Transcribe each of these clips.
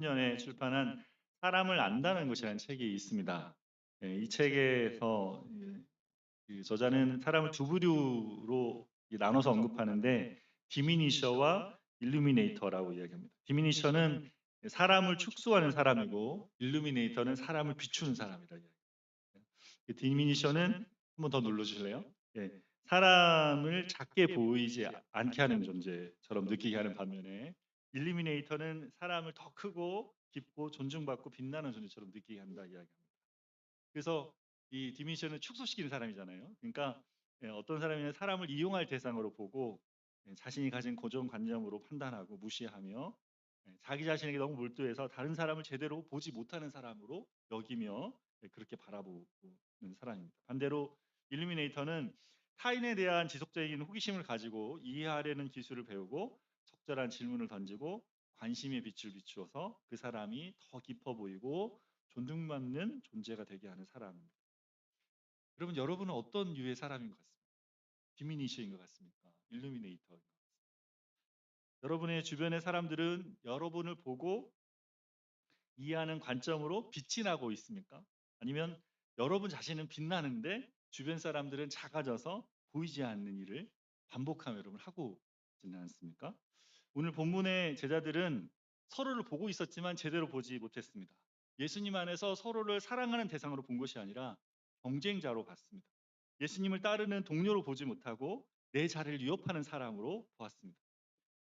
2010년에 출판한 사람을 안다는 것이라는 책이 있습니다. 이 책에서 그 저자는 사람을 두 부류로 나눠서 언급하는데 디미니셔와 일루미네이터라고 이야기합니다. 디미니셔는 사람을 축소하는 사람이고 일루미네이터는 사람을 비추는 사람이라 이야기합니다. 디미니셔는 한번 더 눌러주실래요? 예, 사람을 작게 보이지 않게 하는 존재처럼 느끼게 하는 반면에 일루미네이터는 사람을 더 크고 깊고 존중받고 빛나는 존재처럼 느끼게 한다 이야기합니다. 그래서 이 디미션은 축소시키는 사람이잖아요. 그러니까 어떤 사람이면 사람을 이용할 대상으로 보고 자신이 가진 고정관념으로 판단하고 무시하며 자기 자신에게 너무 몰두해서 다른 사람을 제대로 보지 못하는 사람으로 여기며 그렇게 바라보는 사람입니다. 반대로 일루미네이터는 타인에 대한 지속적인 호기심을 가지고 이해하려는 기술을 배우고 적절한 질문을 던지고 관심의 빛을 비추어서 그 사람이 더 깊어 보이고 존중받는 존재가 되게 하는 사람입니다. 여러분은 어떤 유의 사람인 것 같습니까? 디미니셔인 것 같습니까? 일루미네이터인 것 같습니까? 여러분의 주변의 사람들은 여러분을 보고 이해하는 관점으로 빛이 나고 있습니까? 아니면 여러분 자신은 빛나는데 주변 사람들은 작아져서 보이지 않는 일을 반복하며 여러분 하고 있지는 않습니까? 오늘 본문의 제자들은 서로를 보고 있었지만 제대로 보지 못했습니다. 예수님 안에서 서로를 사랑하는 대상으로 본 것이 아니라 경쟁자로 봤습니다. 예수님을 따르는 동료로 보지 못하고 내 자리를 위협하는 사람으로 보았습니다.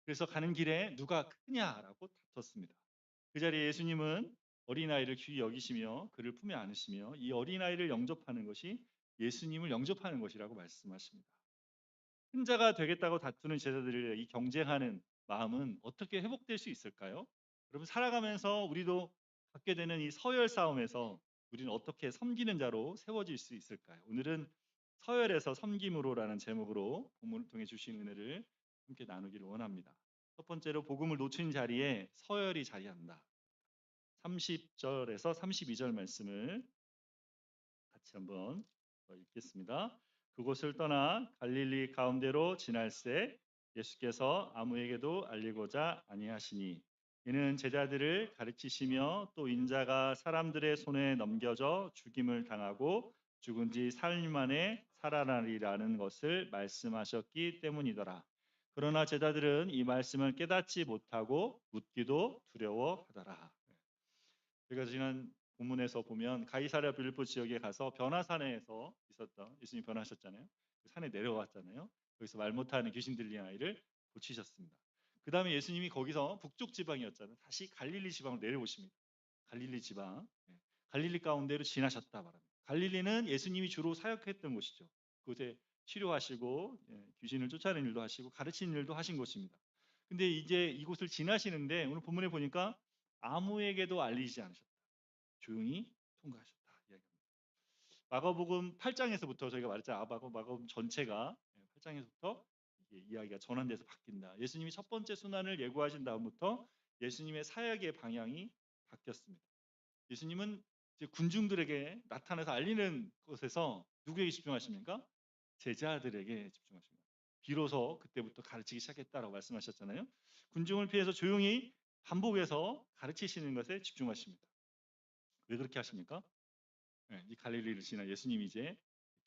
그래서 가는 길에 누가 크냐라고 다퉜습니다. 그 자리에 예수님은 어린아이를 귀히 여기시며 그를 품에 안으시며 이 어린아이를 영접하는 것이 예수님을 영접하는 것이라고 말씀하십니다. 혼자가 되겠다고 다투는 제자들의 이 경쟁하는 마음은 어떻게 회복될 수 있을까요? 여러분 살아가면서 우리도 갖게 되는 이 서열 싸움에서 우리는 어떻게 섬기는 자로 세워질 수 있을까요? 오늘은 서열에서 섬김으로라는 제목으로 본문을 통해 주신 은혜를 함께 나누기를 원합니다. 첫 번째로 복음을 놓친 자리에 서열이 자리한다. 30절에서 32절 말씀을 같이 한번 읽겠습니다. 그곳을 떠나 갈릴리 가운데로 지날새 예수께서 아무에게도 알리고자 아니하시니 이는 제자들을 가르치시며 또 인자가 사람들의 손에 넘겨져 죽임을 당하고 죽은 지 사흘 만에 살아나리라는 것을 말씀하셨기 때문이더라. 그러나 제자들은 이 말씀을 깨닫지 못하고 묻기도 두려워하더라. 저희가 지난 본문에서 보면 가이사랴 빌립보 지역에 가서 변화산에서 있었던 예수님 변화하셨잖아요. 그 산에 내려왔잖아요. 거기서 말 못하는 귀신 들린 아이를 고치셨습니다. 그 다음에 예수님이 거기서 북쪽 지방이었잖아요. 다시 갈릴리 지방으로 내려오십니다. 갈릴리 지방, 갈릴리 가운데로 지나셨다 말합니다. 갈릴리는 예수님이 주로 사역했던 곳이죠. 그곳에 치료하시고 귀신을 쫓아내는 일도 하시고 가르치는 일도 하신 곳입니다. 근데 이제 이곳을 지나시는데 오늘 본문에 보니까 아무에게도 알리지 않으셨다. 조용히 통과하셨다. 이야기합니다. 마가복음 8장에서부터 저희가 말했잖아요. 마가복음 전체가 8장에서부터 이야기가 전환돼서 바뀐다. 예수님이 첫 번째 순환을 예고하신 다음부터 예수님의 사역의 방향이 바뀌었습니다. 예수님은 이제 군중들에게 나타나서 알리는 것에서 누구에게 집중하십니까? 제자들에게 집중하십니다. 비로소 그때부터 가르치기 시작했다라고 말씀하셨잖아요. 군중을 피해서 조용히 반복해서 가르치시는 것에 집중하십니다. 왜 그렇게 하십니까? 이 갈릴리를 지나 예수님이 이제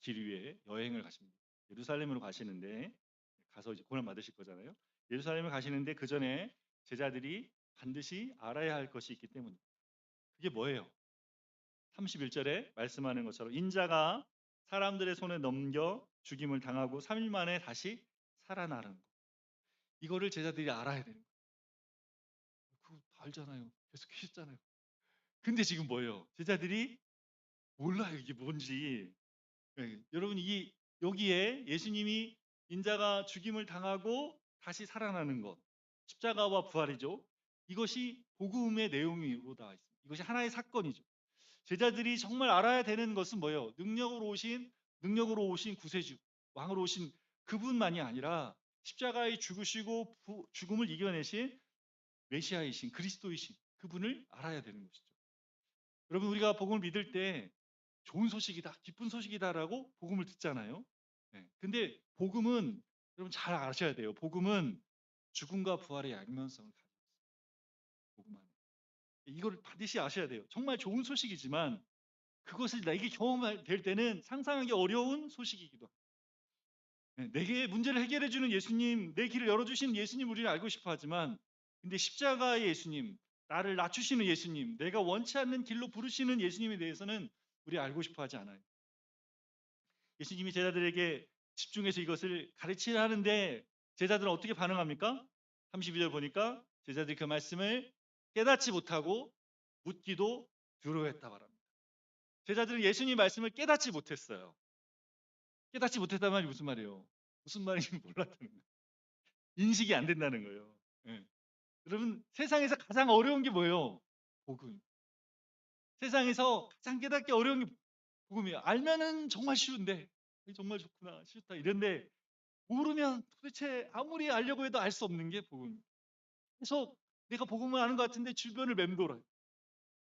길 위에 여행을 가십니다. 예루살렘으로 가시는데 가서 이제 고난 받으실 거잖아요. 예루살렘을 가시는데 그 전에 제자들이 반드시 알아야 할 것이 있기 때문입니다. 그게 뭐예요? 31절에 말씀하는 것처럼 인자가 사람들의 손에 넘겨 죽임을 당하고 3일 만에 다시 살아나는 것. 이거를 제자들이 알아야 되는 거예요. 그거 다 알잖아요. 계속 계셨잖아요. 근데 지금 뭐예요? 제자들이 몰라요. 이게 뭔지. 여러분 이 여기에 예수님이 인자가 죽임을 당하고 다시 살아나는 것, 십자가와 부활이죠. 이것이 복음의 내용으로 나와 있습니다. 이것이 하나의 사건이죠. 제자들이 정말 알아야 되는 것은 뭐예요? 능력으로 오신 구세주, 왕으로 오신 그분만이 아니라 십자가에 죽으시고 죽음을 이겨내신 메시아이신 그리스도이신 그분을 알아야 되는 것이죠. 여러분 우리가 복음을 믿을 때 좋은 소식이다, 기쁜 소식이다라고 복음을 듣잖아요. 근데 복음은 여러분 잘 아셔야 돼요. 복음은 죽음과 부활의 양면성을 가지고 있어요. 복음 안에. 이걸 반드시 아셔야 돼요. 정말 좋은 소식이지만 그것을 내게 경험될 때는 상상하기 어려운 소식이기도 합니다. 내게 문제를 해결해 주는 예수님, 내 길을 열어주시는 예수님 우리는 알고 싶어 하지만 근데 십자가의 예수님, 나를 낮추시는 예수님, 내가 원치 않는 길로 부르시는 예수님에 대해서는 우리 알고 싶어 하지 않아요. 예수님이 제자들에게 집중해서 이것을 가르치려 하는데 제자들은 어떻게 반응합니까? 32절 보니까 제자들이 그 말씀을 깨닫지 못하고 묻기도 두려워했다 말합니다. 제자들은 예수님 말씀을 깨닫지 못했어요. 깨닫지 못했다는 말이 무슨 말이에요? 무슨 말인지 몰랐다는 거예요. 인식이 안 된다는 거예요. 예. 여러분 세상에서 가장 어려운 게 뭐예요? 복음. 세상에서 가장 깨닫기 어려운 게 복음이에요. 알면은 정말 쉬운데 정말 좋구나 싫다 이런데 모르면 도대체 아무리 알려고 해도 알 수 없는 게 복음. 그래서 내가 복음을 아는 것 같은데 주변을 맴돌아요.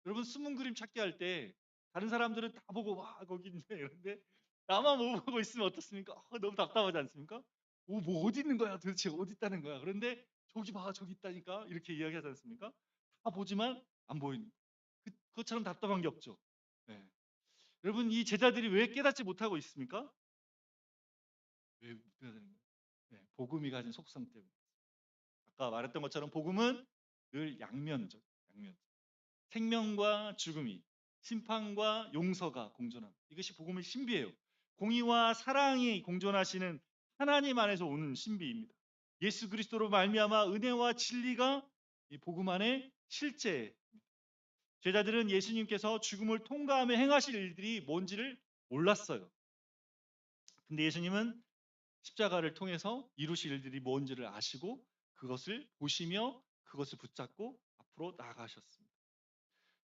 여러분 숨은 그림 찾기 할 때 다른 사람들은 다 보고 와 거기 있네 이런데 나만 못 보고 있으면 어떻습니까? 너무 답답하지 않습니까? 뭐 어디 있는 거야 도대체 어디 있다는 거야? 그런데 저기 봐 저기 있다니까 이렇게 이야기하지 않습니까? 다 보지만 안 보이는 그것처럼 답답한 게 없죠. 네. 여러분 이 제자들이 왜 깨닫지 못하고 있습니까? 왜 못 깨닫는 거예요? 네, 복음이 가진 속성 때문에. 아까 말했던 것처럼 복음은 늘 양면적, 양면. 생명과 죽음이, 심판과 용서가 공존합니다. 이것이 복음의 신비예요. 공의와 사랑이 공존하시는 하나님 안에서 오는 신비입니다. 예수 그리스도로 말미암아 은혜와 진리가 이 복음 안에 실제. 제자들은 예수님께서 죽음을 통과하며 행하실 일들이 뭔지를 몰랐어요. 근데 예수님은 십자가를 통해서 이루실 일들이 뭔지를 아시고 그것을 보시며 그것을 붙잡고 앞으로 나아가셨습니다.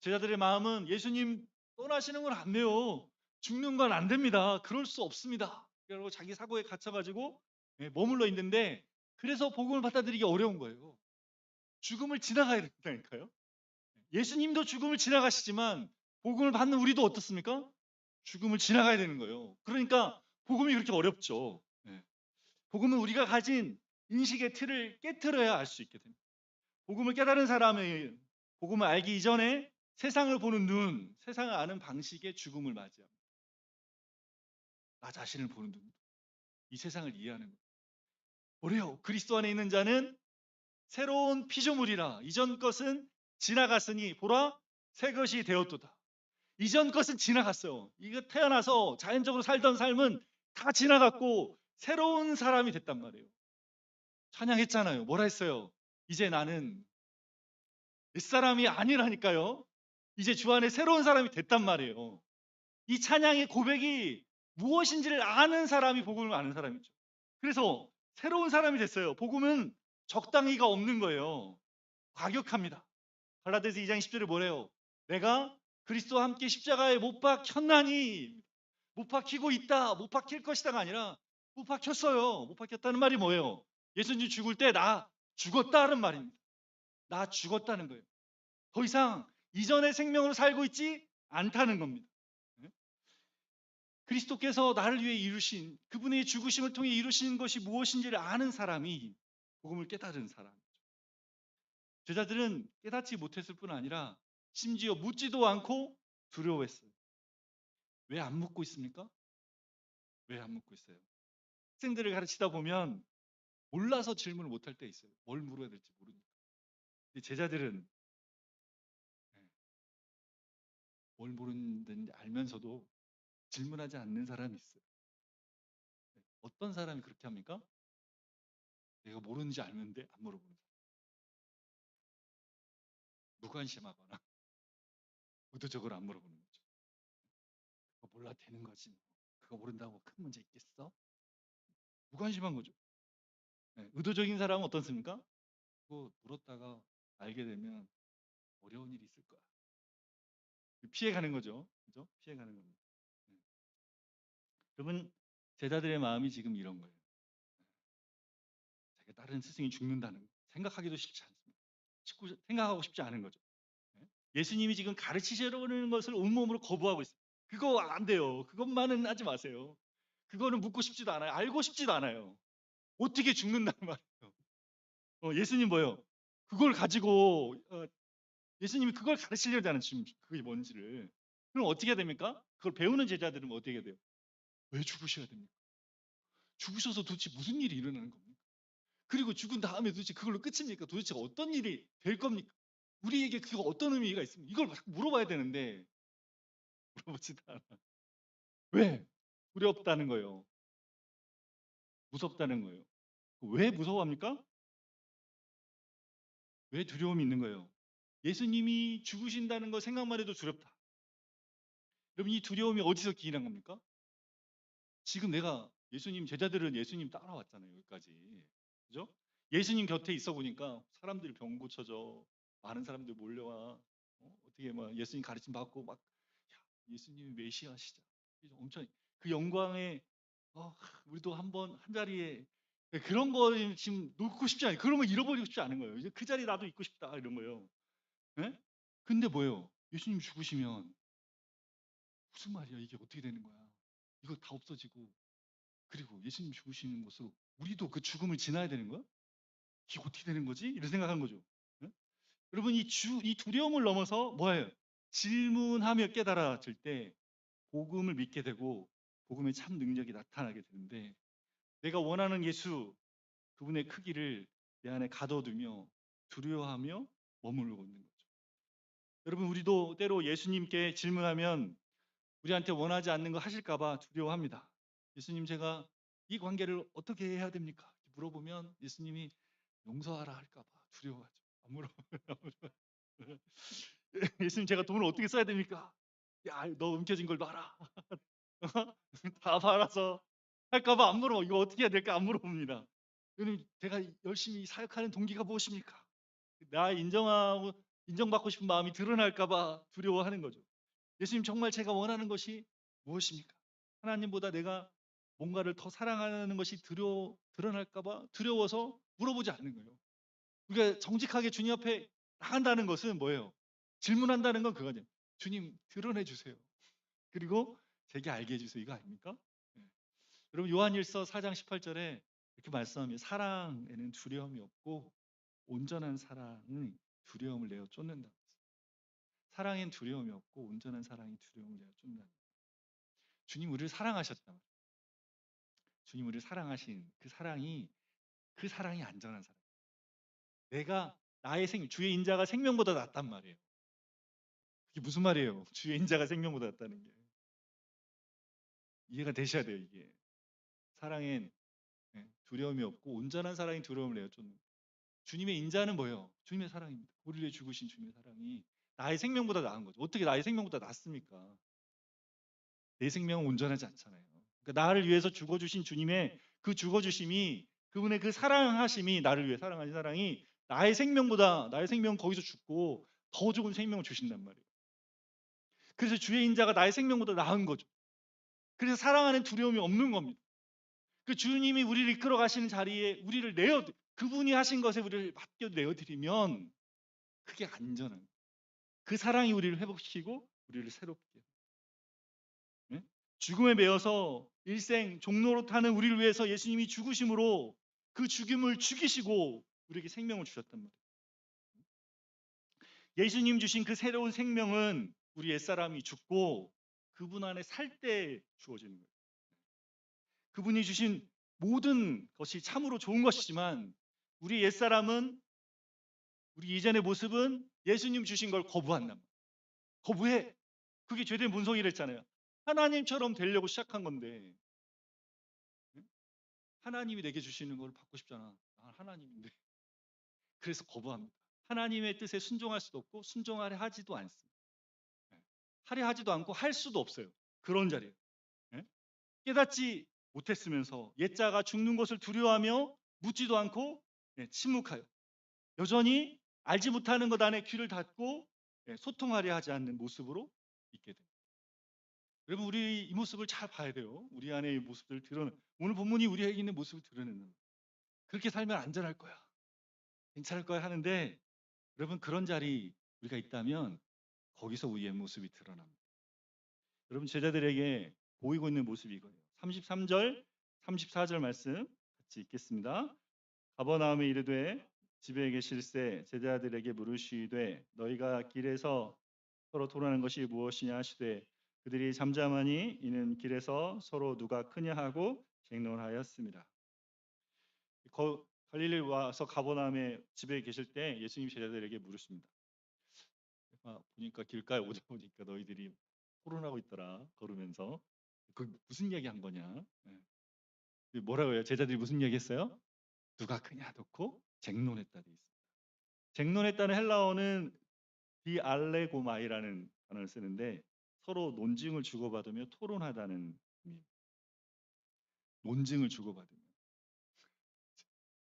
제자들의 마음은 예수님 떠나시는 건 안 돼요. 죽는 건 안 됩니다. 그럴 수 없습니다. 그리고 자기 사고에 갇혀가지고 머물러 있는데 그래서 복음을 받아들이기 어려운 거예요. 죽음을 지나가야 된다니까요. 예수님도 죽음을 지나가시지만 복음을 받는 우리도 어떻습니까? 죽음을 지나가야 되는 거예요. 그러니까 복음이 그렇게 어렵죠. 복음은 우리가 가진 인식의 틀을 깨트려야 알 수 있게 됩니다. 복음을 깨달은 사람의 복음을 알기 이전에 세상을 보는 눈, 세상을 아는 방식의 죽음을 맞이합니다. 나 자신을 보는 눈, 이 세상을 이해하는 것. 뭐래요? 그리스도 안에 있는 자는 새로운 피조물이라 이전 것은 지나갔으니 보라 새 것이 되었도다. 이전 것은 지나갔어요. 이거 태어나서 자연적으로 살던 삶은 다 지나갔고 새로운 사람이 됐단 말이에요. 찬양했잖아요. 뭐라 했어요? 이제 나는 옛사람이 아니라니까요. 이제 주 안에 새로운 사람이 됐단 말이에요. 이 찬양의 고백이 무엇인지를 아는 사람이 복음을 아는 사람이죠. 그래서 새로운 사람이 됐어요. 복음은 적당히가 없는 거예요. 과격합니다. 갈라디아서 2장 10절에 뭐래요? 내가 그리스도와 함께 십자가에 못 박혔나니 못 박히고 있다. 못 박힐 것이다가 아니라 못 박혔어요. 못 박혔다는 말이 뭐예요? 예수님 죽을 때 나 죽었다는 말입니다. 나 죽었다는 거예요. 더 이상 이전의 생명으로 살고 있지 않다는 겁니다. 그리스도께서 나를 위해 이루신 그분의 죽으심을 통해 이루신 것이 무엇인지를 아는 사람이 복음을 깨달은 사람이죠. 제자들은 깨닫지 못했을 뿐 아니라 심지어 묻지도 않고 두려워했어요. 왜 안 묻고 있습니까? 왜 안 묻고 있어요? 학생들을 가르치다 보면 몰라서 질문을 못할 때 있어요. 뭘 물어야 될지 모르니까. 근데 제자들은 뭘 모르는지 알면서도 질문하지 않는 사람이 있어요. 어떤 사람이 그렇게 합니까? 내가 모르는지 알는데 안 물어보는 사람. 무관심하거나 의도적으로 안 물어보는 거죠. 그거 몰라 되는 거지. 그거 모른다고 큰 문제 있겠어? 무관심한 거죠. 의도적인 사람은 어떻습니까? 그거 물었다가 알게 되면 어려운 일이 있을 거야. 피해가는 거죠. 그죠? 피해가는 겁니다. 네. 여러분, 제자들의 마음이 지금 이런 거예요. 자기가 다른 스승이 죽는다는 거. 생각하기도 쉽지 않습니다. 생각하고 싶지 않은 거죠. 예수님이 지금 가르치시려는 것을 온몸으로 거부하고 있어요. 그거 안 돼요. 그것만은 하지 마세요. 그거는 묻고 싶지도 않아요. 알고 싶지도 않아요. 어떻게 죽는다는 말이에요. 예수님 뭐예요? 그걸 가지고 예수님이 그걸 가르치려잖아요. 지금 그게 뭔지를. 그럼 어떻게 해야 됩니까? 그걸 배우는 제자들은 어떻게 해야 돼요? 왜 죽으셔야 됩니까? 죽으셔서 도대체 무슨 일이 일어나는 겁니까? 그리고 죽은 다음에 도대체 그걸로 끝입니까? 도대체 어떤 일이 될 겁니까? 우리에게 그거 어떤 의미가 있습니까? 이걸 막 물어봐야 되는데 물어보지도 않아. 왜? 두렵다는 거예요. 무섭다는 거예요. 왜 무서워합니까? 왜 두려움이 있는 거예요? 예수님이 죽으신다는 거 생각만 해도 두렵다. 여러분 이 두려움이 어디서 기인한 겁니까? 지금 내가 예수님 제자들은 예수님 따라왔잖아요. 여기까지. 그죠? 예수님 곁에 있어 보니까 사람들이 병 고쳐져. 많은 사람들 몰려와. 어떻게 막 예수님 가르침 받고 막 야, 예수님이 메시아시자. 엄청 그 영광에 우리도 한번 한 자리에 그런 거 지금 놓고 싶지 않아요. 그런 거 잃어버리고 싶지 않은 거예요. 이제 그 자리 나도 있고 싶다 이런 거예요. 예? 근데 뭐예요? 예수님 죽으시면 무슨 말이야? 이게 어떻게 되는 거야? 이거 다 없어지고 그리고 예수님 죽으시는 것으로 우리도 그 죽음을 지나야 되는 거야? 이게 어떻게 되는 거지? 이런 생각한 거죠. 예? 여러분 이 두려움을 넘어서 뭐예요? 질문하며 깨달아질 때 복음을 믿게 되고 복음의 참 능력이 나타나게 되는데 내가 원하는 예수 그분의 크기를 내 안에 가둬두며 두려워하며 머무르고 있는 거죠. 여러분 우리도 때로 예수님께 질문하면 우리한테 원하지 않는 거 하실까봐 두려워합니다. 예수님 제가 이 관계를 어떻게 해야 됩니까? 물어보면 예수님이 용서하라 할까봐 두려워하죠. 안 물어보면 예수님 제가 돈을 어떻게 써야 됩니까? 야, 너 움켜진 걸 봐라. 다 팔아서 할까봐 안 물어봐. 이거 어떻게 해야 될까 안 물어봅니다. 여러분 제가 열심히 사역하는 동기가 무엇입니까? 나 인정하고 인정받고 싶은 마음이 드러날까봐 두려워하는 거죠. 예수님 정말 제가 원하는 것이 무엇입니까? 하나님보다 내가 뭔가를 더 사랑하는 것이 드러날까봐 두려워서 물어보지 않는 거예요. 우리가 정직하게 주님 앞에 나간다는 것은 뭐예요? 질문한다는 건 그거죠. 주님 드러내 주세요. 그리고 제게 알게 해주세요. 이거 아닙니까? 네. 여러분 요한일서 4장 18절에 이렇게 말씀하면 사랑에는 두려움이 없고 온전한 사랑은 두려움을 내어 쫓는다. 사랑엔 두려움이 없고 온전한 사랑이 두려움을 내어 쫓는다. 주님 우리를 사랑하셨다. 주님 우리를 사랑하신 그 사랑이 안전한 사랑. 내가 나의 주의 인자가 생명보다 낫단 말이에요. 그게 무슨 말이에요? 주의 인자가 생명보다 낫다는 게. 이해가 되셔야 돼요, 이게. 사랑엔 두려움이 없고 온전한 사랑이 두려움을 내어 쫓는. 주님의 인자는 뭐예요? 주님의 사랑입니다. 우리를 위해 죽으신 주님의 사랑이 나의 생명보다 나은 거죠. 어떻게 나의 생명보다 낫습니까? 내 생명은 온전하지 않잖아요. 그러니까 나를 위해서 죽어주신 주님의 그 죽어주심이 그분의 그 사랑하심이 나를 위해 사랑하신 사랑이 나의 생명은 거기서 죽고 더 좋은 생명을 주신단 말이에요. 그래서 주의 인자가 나의 생명보다 나은 거죠. 그래서 사랑하는 두려움이 없는 겁니다. 그 주님이 우리를 이끌어 가시는 자리에 우리를 그분이 하신 것에 우리를 맡겨 내어드리면 그게 안전한 거예요. 그 사랑이 우리를 회복시키고 우리를 새롭게 예? 죽음에 매여서 일생 종로로 타는 우리를 위해서 예수님이 죽으심으로 그 죽음을 죽이시고 우리에게 생명을 주셨단 말이에요. 예수님 주신 그 새로운 생명은 우리 옛사람이 죽고 그분 안에 살 때 주어지는 거예요. 그분이 주신 모든 것이 참으로 좋은 것이지만 우리 옛사람은 우리 이전의 모습은 예수님 주신 걸 거부한단 말이에요. 거부해. 그게 죄된 본성이랬잖아요. 하나님처럼 되려고 시작한 건데 하나님이 내게 주시는 걸 받고 싶잖아. 난 하나님인데. 그래서 거부합니다. 하나님의 뜻에 순종할 수도 없고 순종하려 하지도 않습니다. 예. 하려 하지도 않고 할 수도 없어요. 그런 자리에요. 예? 깨닫지 못했으면서 옛자가 죽는 것을 두려워하며 묻지도 않고 침묵하여 여전히 알지 못하는 것 안에 귀를 닫고 소통하려 하지 않는 모습으로 있게 됩니다. 여러분 우리 이 모습을 잘 봐야 돼요. 우리 안에 이 모습들을 오늘 본문이 우리에게 있는 모습을 드러내는 그렇게 살면 안전할 거야. 괜찮을 거야 하는데 여러분 그런 자리 우리가 있다면 거기서 우리의 모습이 드러납니다. 여러분 제자들에게 보이고 있는 모습이 이거예요. 33절, 34절 말씀 같이 읽겠습니다. 가버나움에 이르되 집에 계실새 제자들에게 물으시되 너희가 길에서 서로 토론하는 것이 무엇이냐 하시되 그들이 잠잠하니 이는 길에서 서로 누가 크냐 하고 쟁론하였습니다. 갈릴리 와서 가버나움에 집에 계실 때 예수님 제자들에게 물으십니다. 보니까 길가에 오다 보니까 너희들이 토론하고 있더라 걸으면서 그 무슨 얘기 한 거냐? 뭐라고 해요? 제자들이 무슨 얘기했어요? 누가 크냐 놓고 쟁론했다 돼 있습니다. 쟁론했다는 헬라어는 디알레고마이라는 단어를 쓰는데 서로 논증을 주고받으며 토론하다는 의미. 논증을 주고받으며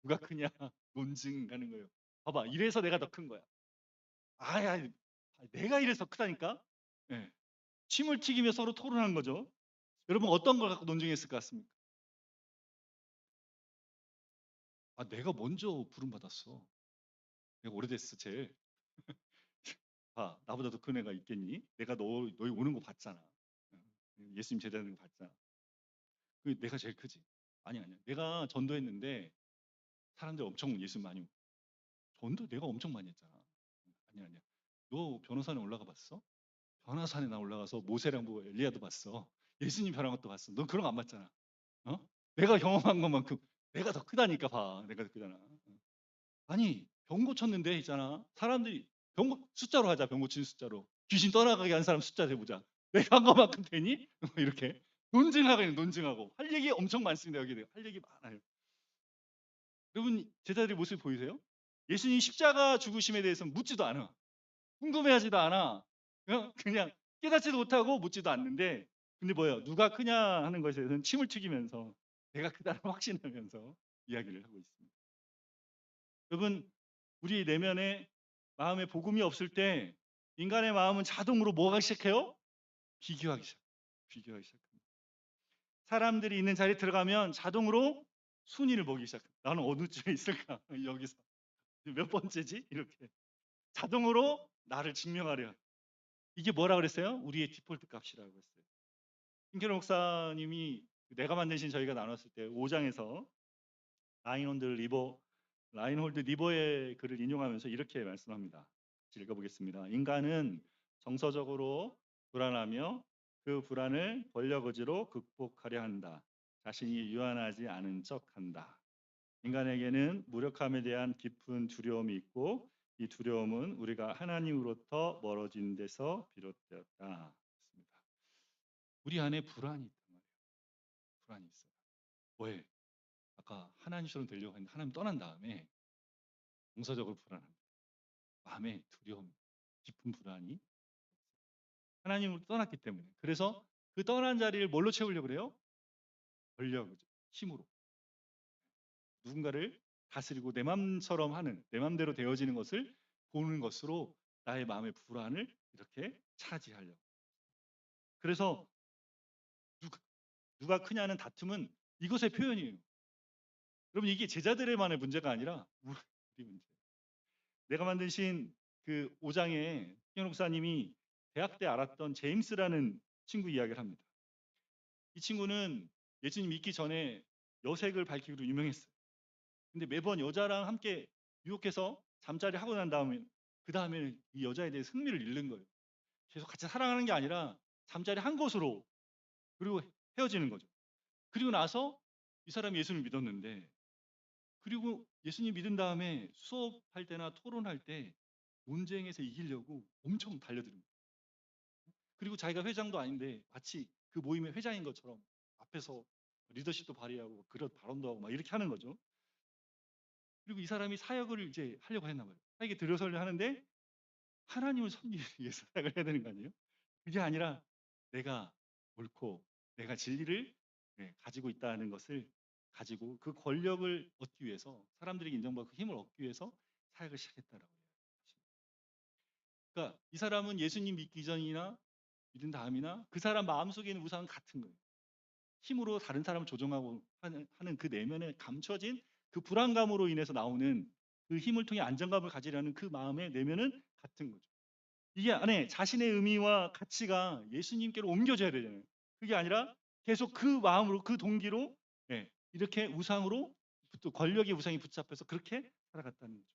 누가 크냐 논증하는 거예요. 봐봐 이래서 내가 더 큰 거야. 아야 내가 이래서 크다니까. 예. 침을 튀기며 서로 토론한 거죠. 여러분 어떤 걸 갖고 논쟁했을 것 같습니까? 내가 먼저 부름 받았어. 내가 오래됐어 제일. 나보다 더 큰 애가 있겠니? 내가 너희 오는 거 봤잖아. 예수님 제자되는 거 봤잖아. 내가 제일 크지. 아니야. 내가 전도했는데 사람들 엄청 예수 많이 오고. 전도 내가 엄청 많이 했잖아. 아니야. 너 변호사는 올라가 봤어? 변호사에 나 올라가서 모세랑 보고 엘리야도 봤어. 예수님 변한 것도 봤어. 넌 그런 거 안 봤잖아. 어? 내가 경험한 것만큼 내가 더 크다니까 봐. 내가 더 크잖아. 아니 병 고쳤는데 있잖아. 사람들이 숫자로 하자. 병 고치는 숫자로. 귀신 떠나가게 한 사람 숫자 대보자. 내가 한 것만큼 되니? 이렇게 논증하고 할 얘기 엄청 많습니다. 여기 할 얘기 많아요. 여러분 제자들의 모습 보이세요? 예수님 십자가 죽으심에 대해서 묻지도 않아. 궁금해하지도 않아. 그냥 깨닫지도 못하고 묻지도 않는데 근데 뭐예요? 누가 크냐 하는 것에 대해서는 침을 튀기면서 내가 크다는 확신하면서 이야기를 하고 있습니다. 여러분 우리 내면에 마음에 복음이 없을 때 인간의 마음은 자동으로 뭐가 시작해요? 비교하기 시작합니다. 사람들이 있는 자리에 들어가면 자동으로 순위를 보기 시작합니다. 나는 어느 쯤에 있을까? 여기서 몇 번째지? 이렇게 자동으로 나를 증명하려. 이게 뭐라 그랬어요? 우리의 디폴트 값이라고 했어요. 김캐로 목사님이 내가 만드신 저희가 나눴을 때 5장에서 라인홀드 리버의 글을 인용하면서 이렇게 말씀합니다. 읽어보겠습니다. 인간은 정서적으로 불안하며 그 불안을 권력 의지로 극복하려 한다. 자신이 유한하지 않은 척한다. 인간에게는 무력함에 대한 깊은 두려움이 있고 이 두려움은 우리가 하나님으로부터 멀어진 데서 비롯되었다. 우리 안에 불안이 있단 말이에요. 불안이 있어요. 왜? 아까 하나님처럼 되려고 했는데 하나님 떠난 다음에 정서적으로 불안합니다. 마음에 두려움, 깊은 불안이 하나님으로 떠났기 때문에. 그래서 그 떠난 자리를 뭘로 채우려고 그래요? 권력, 힘으로. 누군가를 다스리고 내 맘처럼 하는, 내 맘대로 되어지는 것을 보는 것으로 나의 마음의 불안을 이렇게 차지하려고. 그래서 누가 크냐는 다툼은 이것의 표현이에요. 여러분 이게 제자들의만의 문제가 아니라 우리 문제. 내가 만드신 그 5장에 현 목사님이 대학 때 알았던 제임스라는 친구 이야기를 합니다. 이 친구는 예수님 믿기 전에 여색을 밝히기로 유명했어요. 근데 매번 여자랑 함께 유혹해서 잠자리 하고 난 다음에 그 다음에 이 여자에 대해 흥미를 잃는 거예요. 계속 같이 사랑하는 게 아니라 잠자리 한 것으로 그리고 헤어지는 거죠. 그리고 나서 이 사람이 예수를 믿었는데 그리고 예수님 믿은 다음에 수업할 때나 토론할 때 논쟁에서 이기려고 엄청 달려듭니다. 그리고 자기가 회장도 아닌데 마치 그 모임의 회장인 것처럼 앞에서 리더십도 발휘하고 그런 발언도 하고 막 이렇게 하는 거죠. 그리고 이 사람이 사역을 이제 하려고 했나 봐요. 사역에 들어서려 하는데 하나님을 섬기기 위해서 사역을 해야 되는 거 아니에요? 그게 아니라 내가 옳고 내가 진리를 가지고 있다는 것을 가지고 그 권력을 얻기 위해서 사람들에게 인정받고 힘을 얻기 위해서 사역을 시작했다라고 해요. 그러니까 이 사람은 예수님 믿기 전이나 믿은 다음이나 그 사람 마음속에 있는 우상은 같은 거예요. 힘으로 다른 사람을 조종하고 하는 그 내면에 감춰진 그 불안감으로 인해서 나오는 그 힘을 통해 안정감을 가지려는 그 마음의 내면은 같은 거죠. 이게 안에 자신의 의미와 가치가 예수님께로 옮겨져야 되잖아요. 그게 아니라 계속 그 마음으로 그 동기로 이렇게 우상으로 또 권력의 우상이 붙잡혀서 그렇게 살아갔다는 거죠.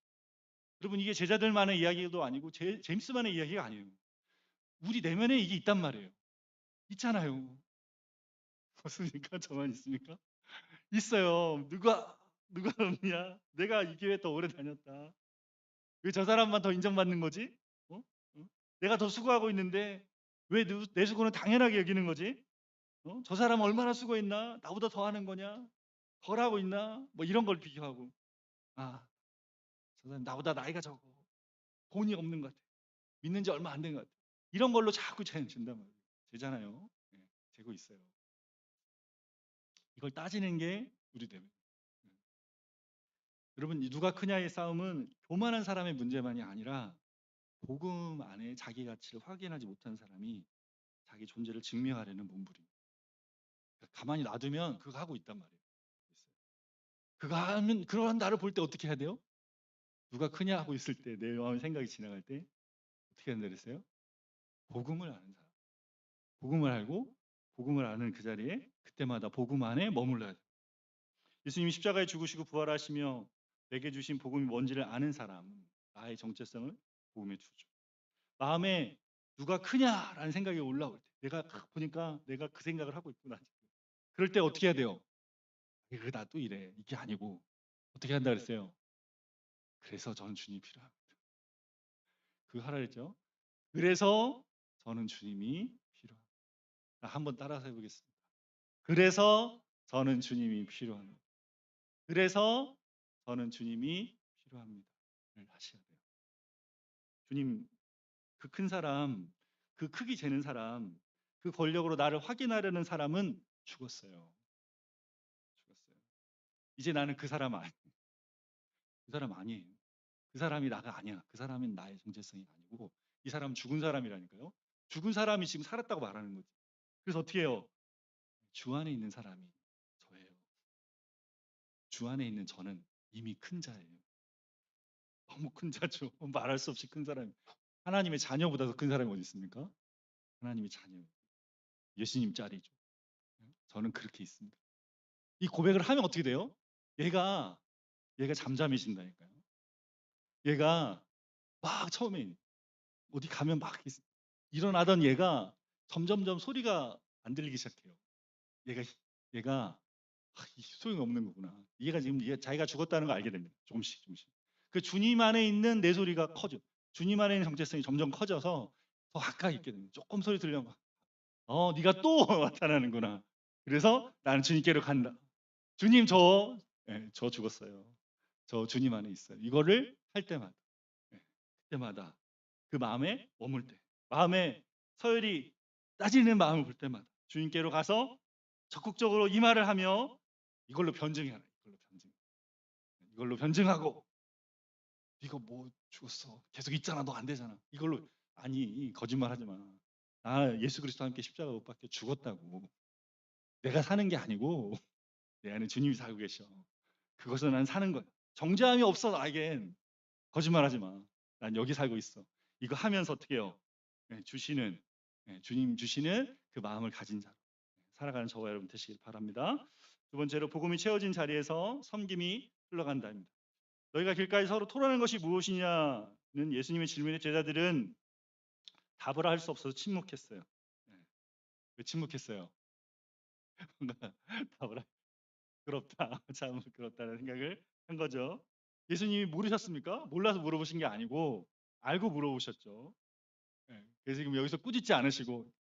여러분 이게 제자들만의 이야기도 아니고 제임스만의 이야기가 아니에요. 우리 내면에 이게 있단 말이에요. 있잖아요. 없습니까? 저만 있습니까? 있어요. 누가 없냐? 내가 이 교회 더 오래 다녔다. 왜 저 사람만 더 인정받는 거지? 어? 어? 내가 더 수고하고 있는데 왜 내 수고는 당연하게 여기는 거지? 저 사람 얼마나 수고했나? 나보다 더 하는 거냐? 덜 하고 있나? 뭐 이런 걸 비교하고 아, 저 사람 나보다 나이가 적어. 돈이 없는 것 같아. 믿는 지 얼마 안 된 것 같아. 이런 걸로 자꾸 재준단 말이에요. 되잖아요. 네, 되고 있어요. 이걸 따지는 게 우리 되면. 여러분 누가 크냐의 싸움은 교만한 사람의 문제만이 아니라 복음 안에 자기 가치를 확인하지 못한 사람이 자기 존재를 증명하려는 몸부림입니다. 그러니까 가만히 놔두면 그거 하고 있단 말이에요. 그거 하면 그런 나를 볼 때 어떻게 해야 돼요? 누가 크냐 하고 있을 때 내 마음의 생각이 지나갈 때 어떻게 한다 그랬어요? 복음을 아는 사람. 복음을 알고 복음을 아는 그 자리에 그때마다 복음 안에 머물러야 돼요. 예수님이 십자가에 죽으시고 부활하시며 내게 주신 복음이 뭔지를 아는 사람, 나의 정체성을 복음에 주죠. 마음에 누가 크냐라는 생각이 올라올 때 내가 보니까 내가 그 생각을 하고 있구나. 그럴 때 어떻게 해야 돼요? 그게 나도 이래. 이게 아니고 어떻게 한다 그랬어요? 그래서 저는 주님이 필요합니다. 그거 하라 그랬죠? 그래서 저는 주님이 필요합니다. 한번 따라서 해보겠습니다. 그래서 저는 주님이 필요합니다. 그래서 저는 주님이 필요합니다. 를 하셔야 돼요. 주님, 그 큰 사람, 그 크기 재는 사람, 그 권력으로 나를 확인하려는 사람은 죽었어요. 죽었어요. 이제 나는 그 사람 아니에요. 그 사람 아니에요. 그 사람이 나가 아니야. 그 사람은 나의 정체성이 아니고 이 사람은 죽은 사람이라니까요. 죽은 사람이 지금 살았다고 말하는 거지. 그래서 어떻게 해요? 주 안에 있는 사람이 저예요. 주 안에 있는 저는 이미 큰 자예요. 너무 큰 자죠. 말할 수 없이 큰 사람. 하나님의 자녀보다 더 큰 사람이 어디 있습니까? 하나님의 자녀. 예수님 짤이죠. 저는 그렇게 있습니다. 이 고백을 하면 어떻게 돼요? 얘가 잠잠해진다니까요. 얘가 막 처음에 어디 가면 막 일어나던 얘가 점점점 소리가 안 들리기 시작해요. 얘가 얘가 소용이 없는 거구나. 얘가 지금 자기가 죽었다는 걸 알게 됩니다. 조금씩 조금씩. 그 주님 안에 있는 내 소리가 커져. 주님 안에 있는 정체성이 점점 커져서 더 가까이 있게 됩니다. 조금 소리 들려면 네가 또 나타나는구나. 그래서 나는 주님께로 간다. 주님 저 죽었어요. 저 주님 안에 있어요. 이거를 할 때마다 그때마다 그 마음에 머물 때 마음에 서열이 따지는 마음을 볼 때마다 주님께로 가서 적극적으로 이 말을 하며 이걸로 변증해라. 이걸로 변증하고 네가 뭐 죽었어. 계속 있잖아. 너 안 되잖아. 이걸로 아니 거짓말하지 마. 나 예수 그리스도와 함께 십자가 못 박혀 죽었다고. 내가 사는 게 아니고 내 안에 주님이 살고 계셔. 그것은 난 사는 거야. 정죄함이 없어 나에겐. 거짓말하지 마. 난 여기 살고 있어. 이거 하면서 어떻게 해요? 주님 주시는 그 마음을 가진 자 살아가는 저와 여러분 되시길 바랍니다. 두 번째로 복음이 채워진 자리에서 섬김이 흘러간다입니다. 너희가 길가에 서로 토론하는 것이 무엇이냐는 예수님의 질문에 제자들은 답을 할 수 없어서 침묵했어요. 네. 왜 침묵했어요? 뭔가 답을 부끄럽다, 참 부끄럽다는 생각을 한 거죠. 예수님이 모르셨습니까? 몰라서 물어보신 게 아니고 알고 물어보셨죠. 네. 그래서 지금 여기서 꾸짖지 않으시고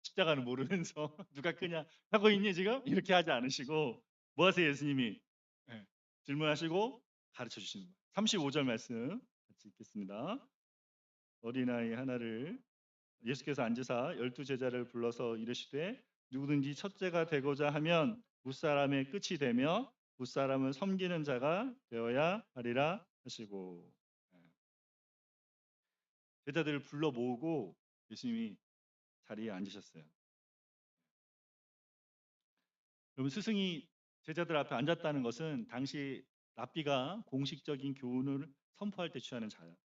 십자가는 모르면서 누가 크냐 하고 있니 지금? 이렇게 하지 않으시고 뭐 하세요 예수님이? 네. 질문하시고 가르쳐 주시는 거예요. 35절 말씀 같이 읽겠습니다. 어린아이 하나를 예수께서 앉으사 12제자를 불러서 이르시되 누구든지 첫째가 되고자 하면 무사람의 끝이 되며 무사람을 섬기는 자가 되어야 하리라 하시고 제자들을 불러 모으고 예수님이 자리에 앉으셨어요. 그럼 스승이 제자들 앞에 앉았다는 것은 당시 랍비가 공식적인 교훈을 선포할 때 취하는 자입니다.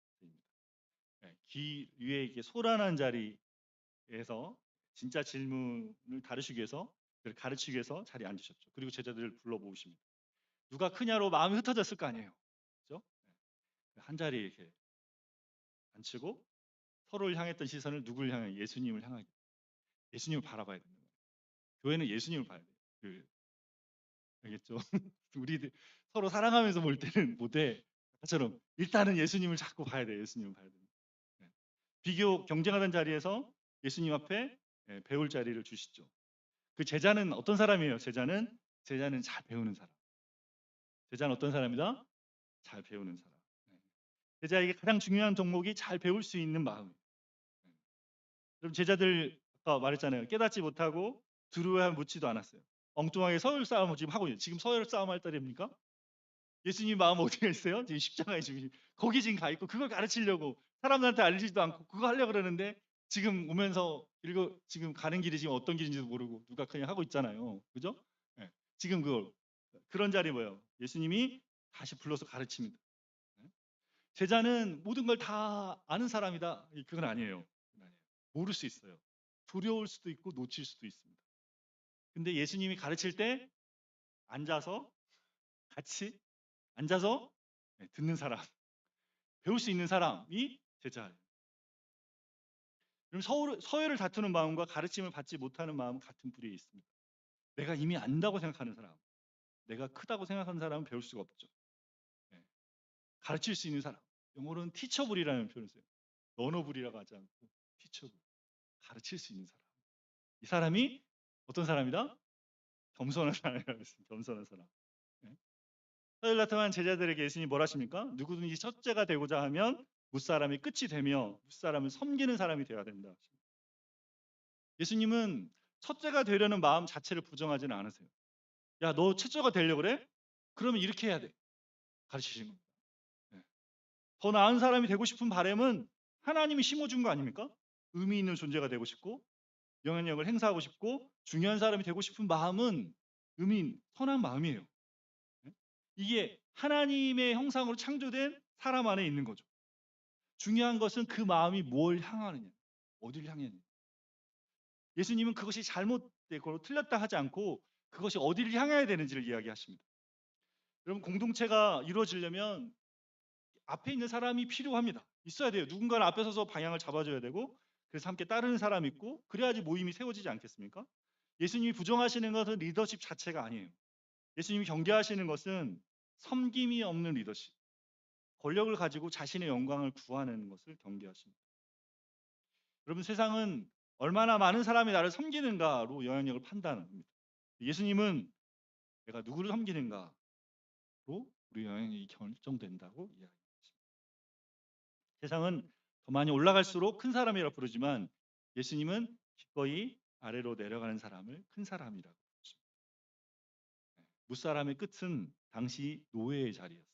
귀 위에 이렇게 소란한 자리에서 진짜 질문을 다루시기 위해서 가르치기 위해서 자리에 앉으셨죠. 그리고 제자들을 불러 모으십니다. 누가 크냐로 마음이 흩어졌을 거 아니에요. 그렇죠? 한 자리에 이렇게 앉히고 서로를 향했던 시선을 누구를 향해? 예수님을 향하게. 예수님을 바라봐야 된다. 교회는 예수님을 봐야 돼요. 알겠죠? 우리들 서로 사랑하면서 볼 때는 못해. 아까처럼 일단은 예수님을 자꾸 봐야 돼요. 예수님을 봐야 돼요. 네. 비교 경쟁하던 자리에서 예수님 앞에 배울 자리를 주시죠. 그 제자는 어떤 사람이에요? 제자는 잘 배우는 사람. 제자는 어떤 사람이다? 잘 배우는 사람. 네. 제자에게 가장 중요한 덕목이 잘 배울 수 있는 마음이에요. 네. 그럼 제자들 아까 말했잖아요. 깨닫지 못하고 두루에 묻지도 않았어요. 엉뚱하게 서열 싸움을 지금 하고 있어요. 지금 서열 싸움 할 때입니까? 예수님 마음 어디가 있어요? 지금 십자가에 지금 거기 지금 가 있고 그걸 가르치려고 사람들한테 알리지도 않고 그거 하려고 그러는데 지금 오면서 그리고 지금 가는 길이 지금 어떤 길인지도 모르고 누가 그냥 하고 있잖아요. 그죠? 예. 지금 그런 자리 뭐예요? 예수님이 다시 불러서 가르칩니다. 예. 제자는 모든 걸 다 아는 사람이다. 그건 아니에요. 그건 아니에요. 모를 수 있어요. 두려울 수도 있고 놓칠 수도 있습니다. 근데 예수님이 가르칠 때 앉아서 같이 앉아서 듣는 사람, 배울 수 있는 사람이 제자예요. 그럼 서열을 다투는 마음과 가르침을 받지 못하는 마음은 같은 뿌리에 있습니다. 내가 이미 안다고 생각하는 사람, 내가 크다고 생각하는 사람은 배울 수가 없죠. 예. 가르칠 수 있는 사람, 영어로는 티처블이라는 표현을 써요. 러너블이라고 하지 않고 티처블, 가르칠 수 있는 사람. 이 사람이 어떤 사람이다? 겸손한 사람이라고 했습니다. 겸손한 사람. 예. 서열 다툼한 제자들에게 예수님이 뭘 하십니까? 누구든지 첫째가 되고자 하면 무사람이 끝이 되며 무사람을 섬기는 사람이 되어야 된다. 예수님은 첫째가 되려는 마음 자체를 부정하지는 않으세요. 야, 너 첫째가 되려고 그래? 그러면 이렇게 해야 돼. 가르치시는 겁니다. 네. 더 나은 사람이 되고 싶은 바람은 하나님이 심어준 거 아닙니까? 의미 있는 존재가 되고 싶고 영향력을 행사하고 싶고 중요한 사람이 되고 싶은 마음은 선한 마음이에요. 네? 이게 하나님의 형상으로 창조된 사람 안에 있는 거죠. 중요한 것은 그 마음이 뭘 향하느냐, 어디를 향하느냐. 예수님은 그것이 잘못되고 틀렸다 하지 않고 그것이 어디를 향해야 되는지를 이야기하십니다. 여러분 공동체가 이루어지려면 앞에 있는 사람이 필요합니다. 있어야 돼요. 누군가는 앞에 서서 방향을 잡아줘야 되고 그래서 함께 따르는 사람이 있고 그래야지 모임이 세워지지 않겠습니까? 예수님이 부정하시는 것은 리더십 자체가 아니에요. 예수님이 경계하시는 것은 섬김이 없는 리더십, 권력을 가지고 자신의 영광을 구하는 것을 경계하십니다. 여러분 세상은 얼마나 많은 사람이 나를 섬기는가로 영향력을 판단합니다. 예수님은 내가 누구를 섬기는가로 우리 영향력이 결정된다고 이야기합니다. 세상은 더 많이 올라갈수록 큰 사람이라고 부르지만 예수님은 기꺼이 아래로 내려가는 사람을 큰 사람이라고 부르십니다. 무사람의 끝은 당시 노예의 자리였습니다.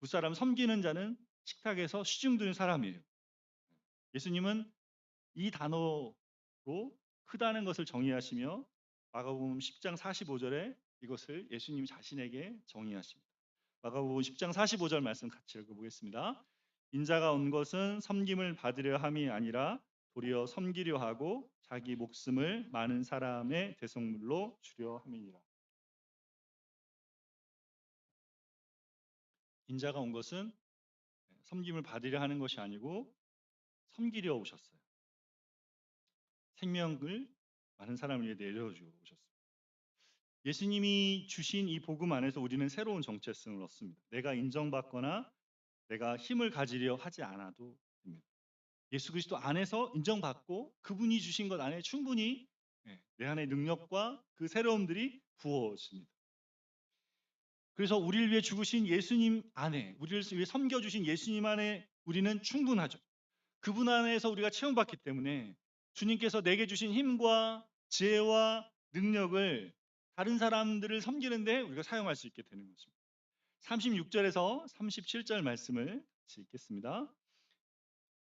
무사람 섬기는 자는 식탁에서 시중 드는 사람이에요. 예수님은 이 단어로 크다는 것을 정의하시며 마가복음 10장 45절에 이것을 예수님 자신에게 정의하십니다. 마가복음 10장 45절 말씀 같이 읽어보겠습니다. 인자가 온 것은 섬김을 받으려 함이 아니라 도리어 섬기려 하고 자기 목숨을 많은 사람의 대속물로 주려 함이니라. 인자가 온 것은 섬김을 받으려 하는 것이 아니고 섬기려 오셨어요. 생명을 많은 사람을 위해 내려주어 오셨습니다. 예수님이 주신 이 복음 안에서 우리는 새로운 정체성을 얻습니다. 내가 인정받거나 내가 힘을 가지려 하지 않아도 됩니다. 예수 그리스도 안에서 인정받고 그분이 주신 것 안에 충분히 내 안의 능력과 그 새로움들이 부어집니다. 그래서 우리를 위해 죽으신 예수님 안에, 우리를 위해 섬겨주신 예수님 안에 우리는 충분하죠. 그분 안에서 우리가 체험받기 때문에 주님께서 내게 주신 힘과 지혜와 능력을 다른 사람들을 섬기는데 우리가 사용할 수 있게 되는 것입니다. 36절에서 37절 말씀을 같이 읽겠습니다.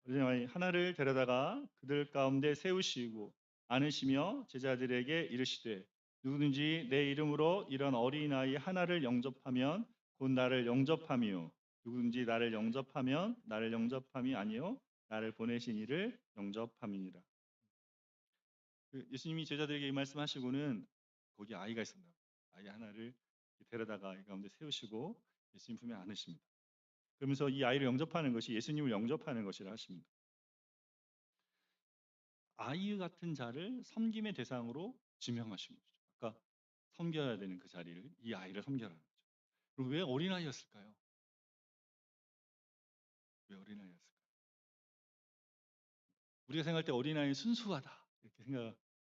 어린아이 하나를 데려다가 그들 가운데 세우시고 안으시며 제자들에게 이르시되 누구든지 내 이름으로 이런 어린아이 하나를 영접하면 곧 나를 영접함이요 누구든지 나를 영접하면 나를 영접함이 아니요 나를 보내신 이를 영접함이니라. 예수님이 제자들에게 이 말씀하시고는 거기 아이가 있습니다. 아이 하나를 데려다가 이 가운데 세우시고 예수님 품에 안으십니다. 그러면서 이 아이를 영접하는 것이 예수님을 영접하는 것이라 하십니다. 아이 같은 자를 섬김의 대상으로 지명하신 거죠. 아까 섬겨야 되는 그 자리를 이 아이를 섬겨라는 거죠. 그리고 왜 어린아이였을까요? 왜 어린아이였을까요? 우리가 생각할 때 어린아이는 순수하다 이렇게 생각할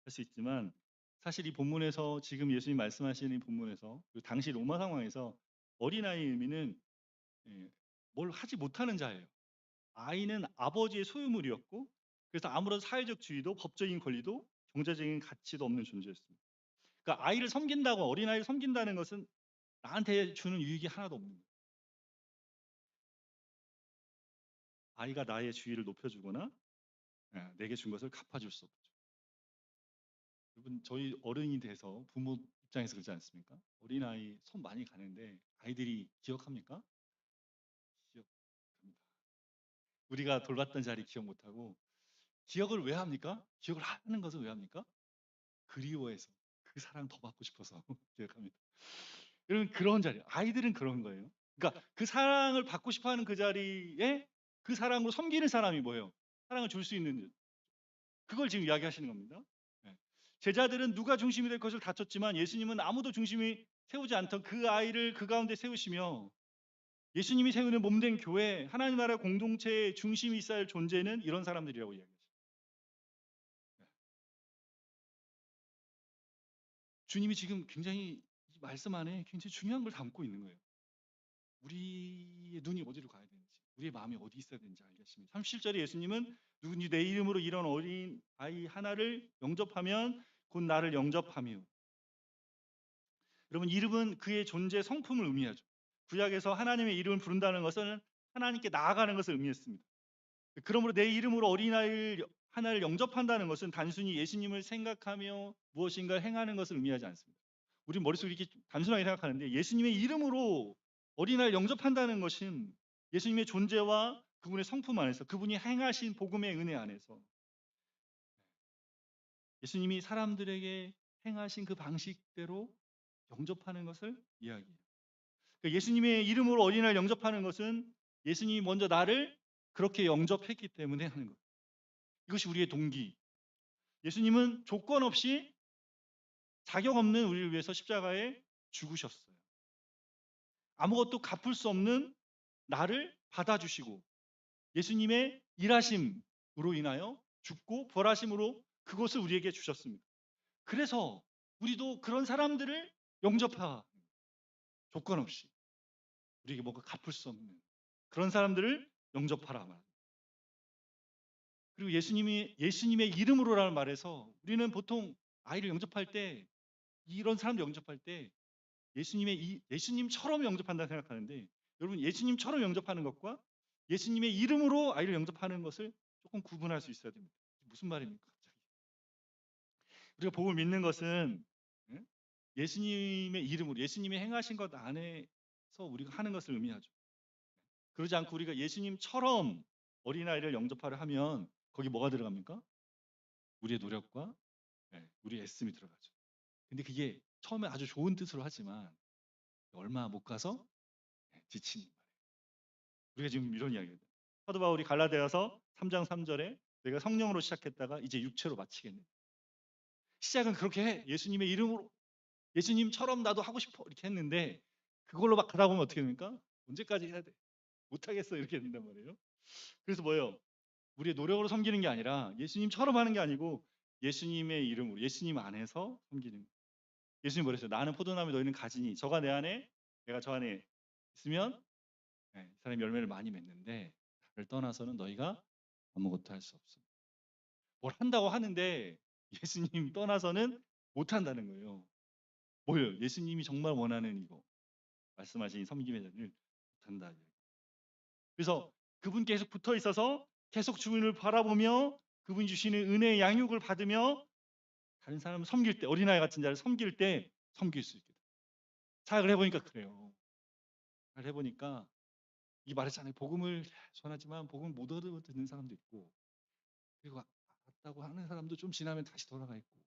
수 있지만 사실 이 본문에서 지금 예수님 말씀하시는 이 본문에서 그리고 당시 로마 상황에서 어린아이의 의미는 뭘 하지 못하는 자예요. 아이는 아버지의 소유물이었고 그래서 아무런 사회적 지위도 법적인 권리도 경제적인 가치도 없는 존재였습니다. 그러니까 아이를 섬긴다고 어린아이를 섬긴다는 것은 나한테 주는 유익이 하나도 없는 거예요. 아이가 나의 주의를 높여주거나 내게 준 것을 갚아줄 수 없죠. 여러분 저희 어른이 돼서 부모 입장에서 그렇지 않습니까? 어린아이 손 많이 가는데 아이들이 기억합니까? 기억합니다. 우리가 돌봤던 자리 기억 못하고 기억을 왜 합니까? 기억을 하는 것을 왜 합니까? 그리워해서 그 사랑 더 받고 싶어서 기억합니다. 여러분 그런 자리 아이들은 그런 거예요. 그러니까 그 사랑을 받고 싶어하는 그 자리에 그 사랑으로 섬기는 사람이 뭐예요? 사랑을 줄 수 있는 그걸 지금 이야기하시는 겁니다. 네. 제자들은 누가 중심이 될 것을 다퉜지만 예수님은 아무도 중심이 세우지 않던 그 아이를 그 가운데 세우시며 예수님이 세우는 몸된 교회 하나님 나라 공동체의 중심이 있어야 할 존재는 이런 사람들이라고 이야기하죠. 네. 주님이 지금 굉장히 이 말씀 안에 굉장히 중요한 걸 담고 있는 거예요. 우리의 눈이 어디로 가야 되는지, 우리의 마음이 어디 있어야 되는지 알겠습니다. 37절에 예수님은 누군지 내 이름으로 이런 어린 아이 하나를 영접하면 곧 나를 영접하며 여러분 이름은 그의 존재 성품을 의미하죠. 구약에서 하나님의 이름을 부른다는 것은 하나님께 나아가는 것을 의미했습니다. 그러므로 내 이름으로 어린아이 하나를 영접한다는 것은 단순히 예수님을 생각하며 무엇인가 행하는 것을 의미하지 않습니다. 우리 머릿속에 이렇게 단순하게 생각하는데 예수님의 이름으로 어린아이를 영접한다는 것은 예수님의 존재와 그분의 성품 안에서 그분이 행하신 복음의 은혜 안에서 예수님이 사람들에게 행하신 그 방식대로 영접하는 것을 이야기해요. 그러니까 예수님의 이름으로 어린아이를 영접하는 것은 예수님이 먼저 나를 그렇게 영접했기 때문에 하는 것. 이것이 우리의 동기. 예수님은 조건 없이 자격 없는 우리를 위해서 십자가에 죽으셨어요. 아무것도 갚을 수 없는 나를 받아주시고 예수님의 일하심으로 인하여 죽고 벌하심으로 그것을 우리에게 주셨습니다. 그래서 우리도 그런 사람들을 영접하 조건 없이 우리에게 뭔가 갚을 수 없는 그런 사람들을 영접하라 말. 그리고 예수님의 이름으로라는 말에서 우리는 보통 아이를 영접할 때 이런 사람들 영접할 때 예수님처럼 영접한다 생각하는데 여러분 예수님처럼 영접하는 것과 예수님의 이름으로 아이를 영접하는 것을 조금 구분할 수 있어야 됩니다. 무슨 말입니까? 갑자기. 우리가 복음을 믿는 것은 예? 예수님의 이름으로 예수님이 행하신 것 안에서 우리가 하는 것을 의미하죠. 그러지 않고 우리가 예수님처럼 어린아이를 영접하려 하면 거기 뭐가 들어갑니까? 우리의 노력과 우리의 애씀이 들어가죠. 근데 그게 처음에 아주 좋은 뜻으로 하지만 얼마 못 가서 지치는 거예요. 우리가 지금 이런 이야기예요. 사도 바울이 갈라디아서 3장 3절에 내가 성령으로 시작했다가 이제 육체로 마치겠네. 시작은 그렇게 해. 예수님의 이름으로 예수님처럼 나도 하고 싶어 이렇게 했는데 그걸로 막 가다 보면 어떻게 됩니까? 언제까지 해야 돼? 못하겠어 이렇게 된단 말이에요. 그래서 뭐예요? 우리의 노력으로 섬기는 게 아니라 예수님처럼 하는 게 아니고 예수님의 이름으로 예수님 안에서 섬기는 거예요. 예수님 뭐랬어요? 나는 포도나무 너희는 가지니 저가 내 안에 내가 저 안에 있으면 이 사람이 열매를 많이 맺는데 나를 떠나서는 너희가 아무것도 할 수 없어. 뭘 한다고 하는데 예수님 떠나서는 못 한다는 거예요. 뭐예요? 예수님이 정말 원하는 이거 말씀하신 섬김의 자리를 못한다. 그래서 그분 계속 붙어 있어서 계속 주님을 바라보며 그분이 주시는 은혜의 양육을 받으며 다른 사람을 섬길 때 어린아이 같은 자를 섬길 때 섬길 수 있게 돼요. 사역을 해보니까 그래요. 잘 해보니까 이 말했잖아요. 복음을 전하지만 복음을 못 얻어듣는 사람도 있고 그리고 알았다고 하는 사람도 좀 지나면 다시 돌아가 있고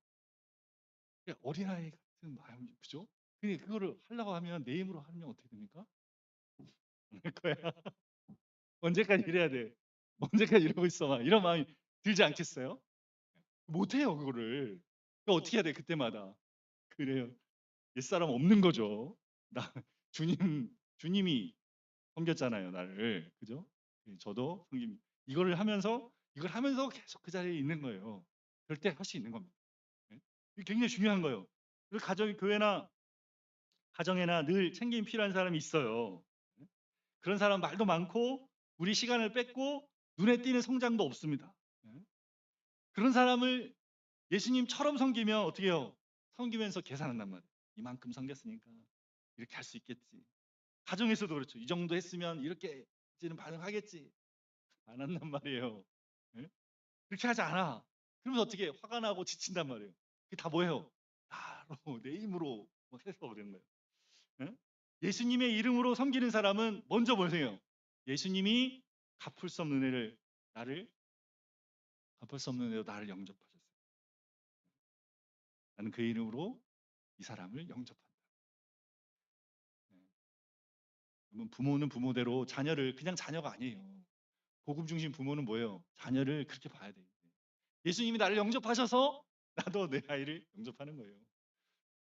어린아이 같은 마음 그죠? 근데 그거를 하려고 하면 내 힘으로 하면 어떻게 됩니까? 안 할 거야. 언제까지 이래야 돼? 언제까지 이러고 있어? 막 이런 마음이 들지 않겠어요? 못해요 그거를. 그러니까 어떻게 해야 돼 그때마다? 그래요. 옛사람 없는 거죠. 나 주님이 섬겼잖아요 나를. 그죠? 저도 섬김. 이걸 하면서 계속 그 자리에 있는 거예요. 절대 할 수 있는 겁니다. 예? 이게 굉장히 중요한 거예요. 그리고 교회나 가정에나 늘 챙김 필요한 사람이 있어요. 예? 그런 사람 말도 많고 우리 시간을 뺏고 눈에 띄는 성장도 없습니다. 예? 그런 사람을 예수님처럼 섬기면 어떻게 해요? 섬기면서 계산한단 말이에요. 이만큼 섬겼으니까 이렇게 할 수 있겠지. 가정에서도 그렇죠. 이 정도 했으면 이렇게는 반응하겠지. 안 한단 말이에요. 예? 그렇게 하지 않아. 그러면서 어떻게 해요? 화가 나고 지친단 말이에요. 그게 다 뭐예요? 나로 내 힘으로 막 해서 그런 거예요. 예? 예수님의 이름으로 섬기는 사람은 먼저 보세요. 예수님이 갚을 수 없는 은혜를 나를 갚을 수 없는 은혜로 나를 영접하셨어요. 나는 그 이름으로 이 사람을 영접한다. 예. 그러면 부모는 부모대로 자녀를 그냥 자녀가 아니에요. 복음 중심 부모는 뭐예요? 자녀를 그렇게 봐야 돼요. 예수님이 나를 영접하셔서 나도 내 아이를 영접하는 거예요.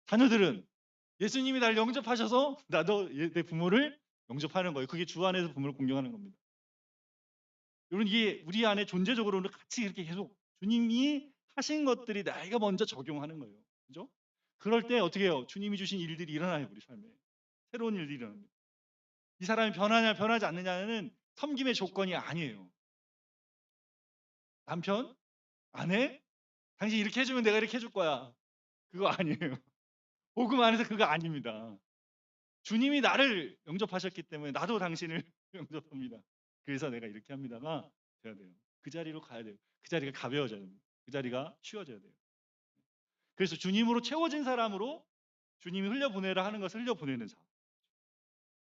자녀들은 예수님이 나를 영접하셔서 나도 내 부모를 영접하는 거예요. 그게 주 안에서 부모를 공경하는 겁니다. 여러분 이게 우리 안에 존재적으로는 같이 이렇게 계속 주님이 하신 것들이 나이가 먼저 적용하는 거예요. 그죠? 그럴 때 어떻게 해요? 주님이 주신 일들이 일어나요. 우리 삶에. 새로운 일들이 일어납니다. 이 사람이 변하냐 변하지 않느냐는 섬김의 조건이 아니에요. 남편? 아내? 당신 이렇게 해주면 내가 이렇게 해줄 거야. 그거 아니에요. 복음 안에서 그거 아닙니다. 주님이 나를 영접하셨기 때문에 나도 당신을 영접합니다. 그래서 내가 이렇게 합니다가 돼야 돼요. 그 자리로 가야 돼요. 그 자리가 가벼워져야 됩니다. 그 자리가 쉬워져야 돼요. 그래서 주님으로 채워진 사람으로 주님이 흘려보내라 하는 것을 흘려보내는 삶.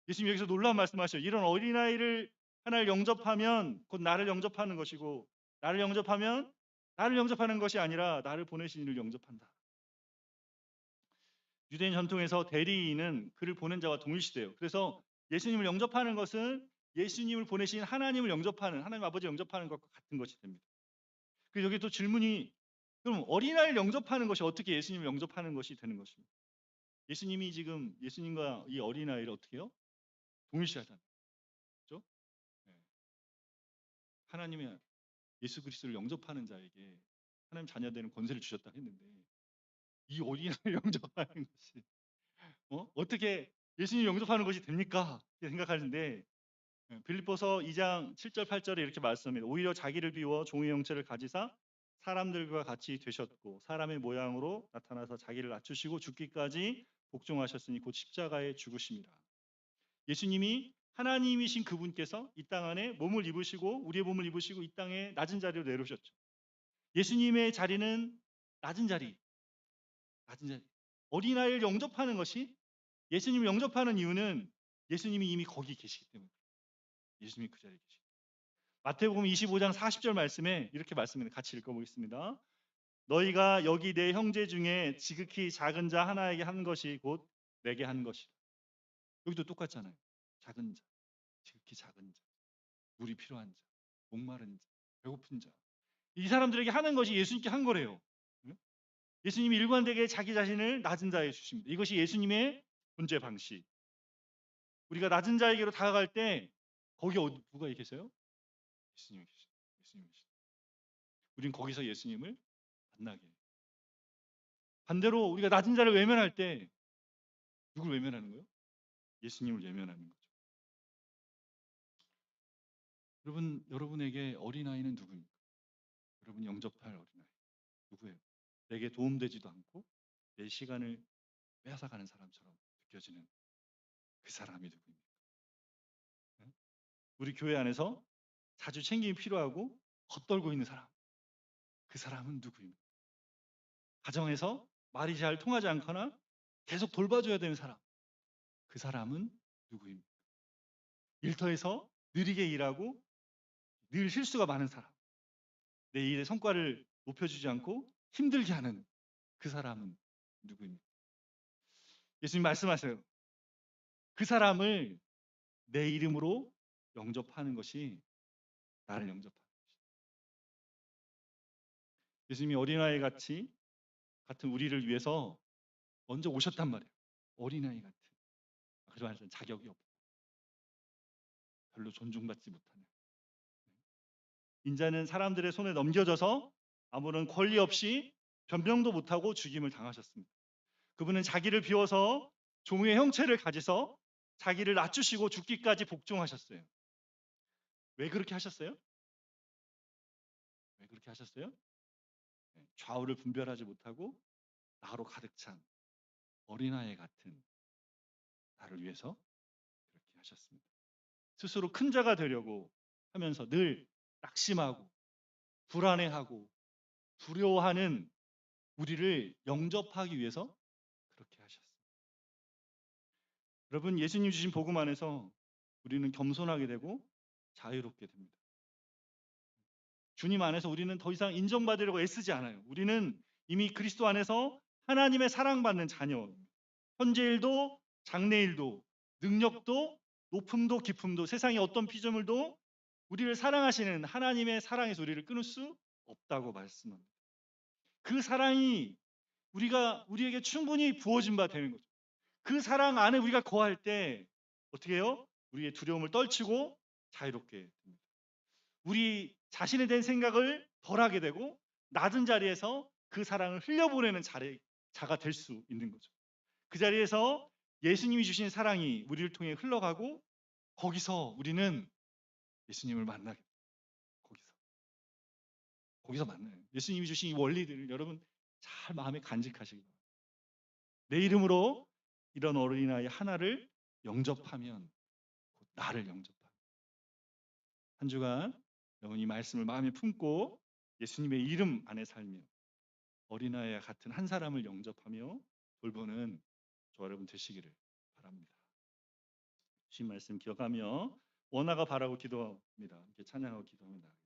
예수님 여기서 놀라운 말씀하셔요. 이런 어린아이를 하나를 영접하면 곧 나를 영접하는 것이고 나를 영접하면 나를 영접하는 것이 아니라 나를 보내신 이를 영접한다. 유대인 전통에서 대리인은 그를 보낸 자와 동일시돼요. 그래서 예수님을 영접하는 것은 예수님을 보내신 하나님을 영접하는 하나님 아버지 영접하는 것과 같은 것이 됩니다. 그래서 여기 또 질문이 그럼 어린아이를 영접하는 것이 어떻게 예수님을 영접하는 것이 되는 것입니까? 예수님이 지금 예수님과 이 어린아이를 어떻게 해요? 동일시하잖아요. 그렇죠? 네. 하나님의 예수 그리스도를 영접하는 자에게 하나님 자녀 되는 권세를 주셨다 했는데 이 어린아이를 영접하는 것이 어떻게 예수님 영접하는 것이 됩니까? 이렇게 생각하는데 빌립보서 2장 7절 8절에 이렇게 말씀합니다. 오히려 자기를 비워 종의 형체를 가지사 사람들과 같이 되셨고 사람의 모양으로 나타나서 자기를 낮추시고 죽기까지 복종하셨으니 곧 십자가에 죽으심이라. 예수님이 하나님이신 그분께서 이 땅 안에 몸을 입으시고 우리의 몸을 입으시고 이 땅에 낮은 자리로 내려오셨죠. 예수님의 자리는 낮은 자리, 낮은 자리. 어린아이를 영접하는 것이 예수님을 영접하는 이유는 예수님이 이미 거기 계시기 때문에 예수님이 그 자리에 계시기 때문에. 마태복음 25장 40절 말씀에 이렇게 말씀합니다. 같이 읽어보겠습니다. 너희가 여기 내 형제 중에 지극히 작은 자 하나에게 한 것이 곧 내게 한 것이라. 여기도 똑같잖아요. 작은 자, 지극히 작은 자, 물이 필요한 자, 목마른 자, 배고픈 자. 이 사람들에게 하는 것이 예수님께 한 거래요. 응? 예수님이 일관되게 자기 자신을 낮은 자에 주십니다. 이것이 예수님의 존재 방식. 우리가 낮은 자에게로 다가갈 때 거기 누가 계세요? 예수님이 계세요. 예수님이 계세요. 우린 거기서 예수님을 만나게 해요. 반대로 우리가 낮은 자를 외면할 때 누굴 외면하는 거예요? 예수님을 외면하는 거죠. 여러분에게 어린아이는 누구입니까? 여러분이 영접할 어린아이 누구예요? 내게 도움되지도 않고 내 시간을 빼앗아가는 사람처럼 느껴지는 그 사람이 누구입니까? 네? 우리 교회 안에서 자주 챙김이 필요하고 겉돌고 있는 사람 그 사람은 누구입니까? 가정에서 말이 잘 통하지 않거나 계속 돌봐줘야 되는 사람 그 사람은 누구입니까? 일터에서 느리게 일하고 늘 실수가 많은 사람 내 일의 성과를 높여주지 않고 힘들게 하는 그 사람은 누구입니까? 예수님 말씀하세요. 그 사람을 내 이름으로 영접하는 것이 나를 영접하는 것이다. 예수님이 어린아이 같은 우리를 위해서 먼저 오셨단 말이에요. 어린아이 같은. 그 말은 자격이 없고 별로 존중받지 못하는. 인자는 사람들의 손에 넘겨져서 아무런 권리 없이 변명도 못하고 죽임을 당하셨습니다. 그분은 자기를 비워서 종의 형체를 가지서 자기를 낮추시고 죽기까지 복종하셨어요. 왜 그렇게 하셨어요? 왜 그렇게 하셨어요? 좌우를 분별하지 못하고 나로 가득 찬 어린아이 같은 나를 위해서 그렇게 하셨습니다. 스스로 큰 자가 되려고 하면서 늘 낙심하고 불안해하고 두려워하는 우리를 영접하기 위해서 그렇게 하셨습니다. 여러분, 예수님 주신 복음 안에서 우리는 겸손하게 되고 자유롭게 됩니다. 주님 안에서 우리는 더 이상 인정받으려고 애쓰지 않아요. 우리는 이미 그리스도 안에서 하나님의 사랑받는 자녀. 현재일도 장래일도 능력도 높음도 깊음도 세상의 어떤 피조물도 우리를 사랑하시는 하나님의 사랑에서 우리를 끊을 수 없다고 말씀합니다. 그 사랑이 우리에게 충분히 부어진 바 되는 거죠. 그 사랑 안에 우리가 거할 때 어떻게 해요? 우리의 두려움을 떨치고 자유롭게 됩니다. 우리 자신에 대한 생각을 덜하게 되고 낮은 자리에서 그 사랑을 흘려보내는 자가 될 수 있는 거죠. 그 자리에서 예수님이 주신 사랑이 우리를 통해 흘러가고 거기서 우리는 예수님을 만나게 돼요. 거기서 만나요. 예수님이 주신 이 원리들을 여러분 잘 마음에 간직하시기 바랍니다. 내 이름으로 이런 어린아이 하나를 영접하면 곧 나를 영접하는 한 주간 여러분 이 말씀을 마음에 품고 예수님의 이름 안에 살며 어린아이와 같은 한 사람을 영접하며 돌보는 저와 여러분 되시기를 바랍니다. 주신 말씀 기억하며 원하가 바라고 기도합니다. 이렇게 찬양하고 기도합니다.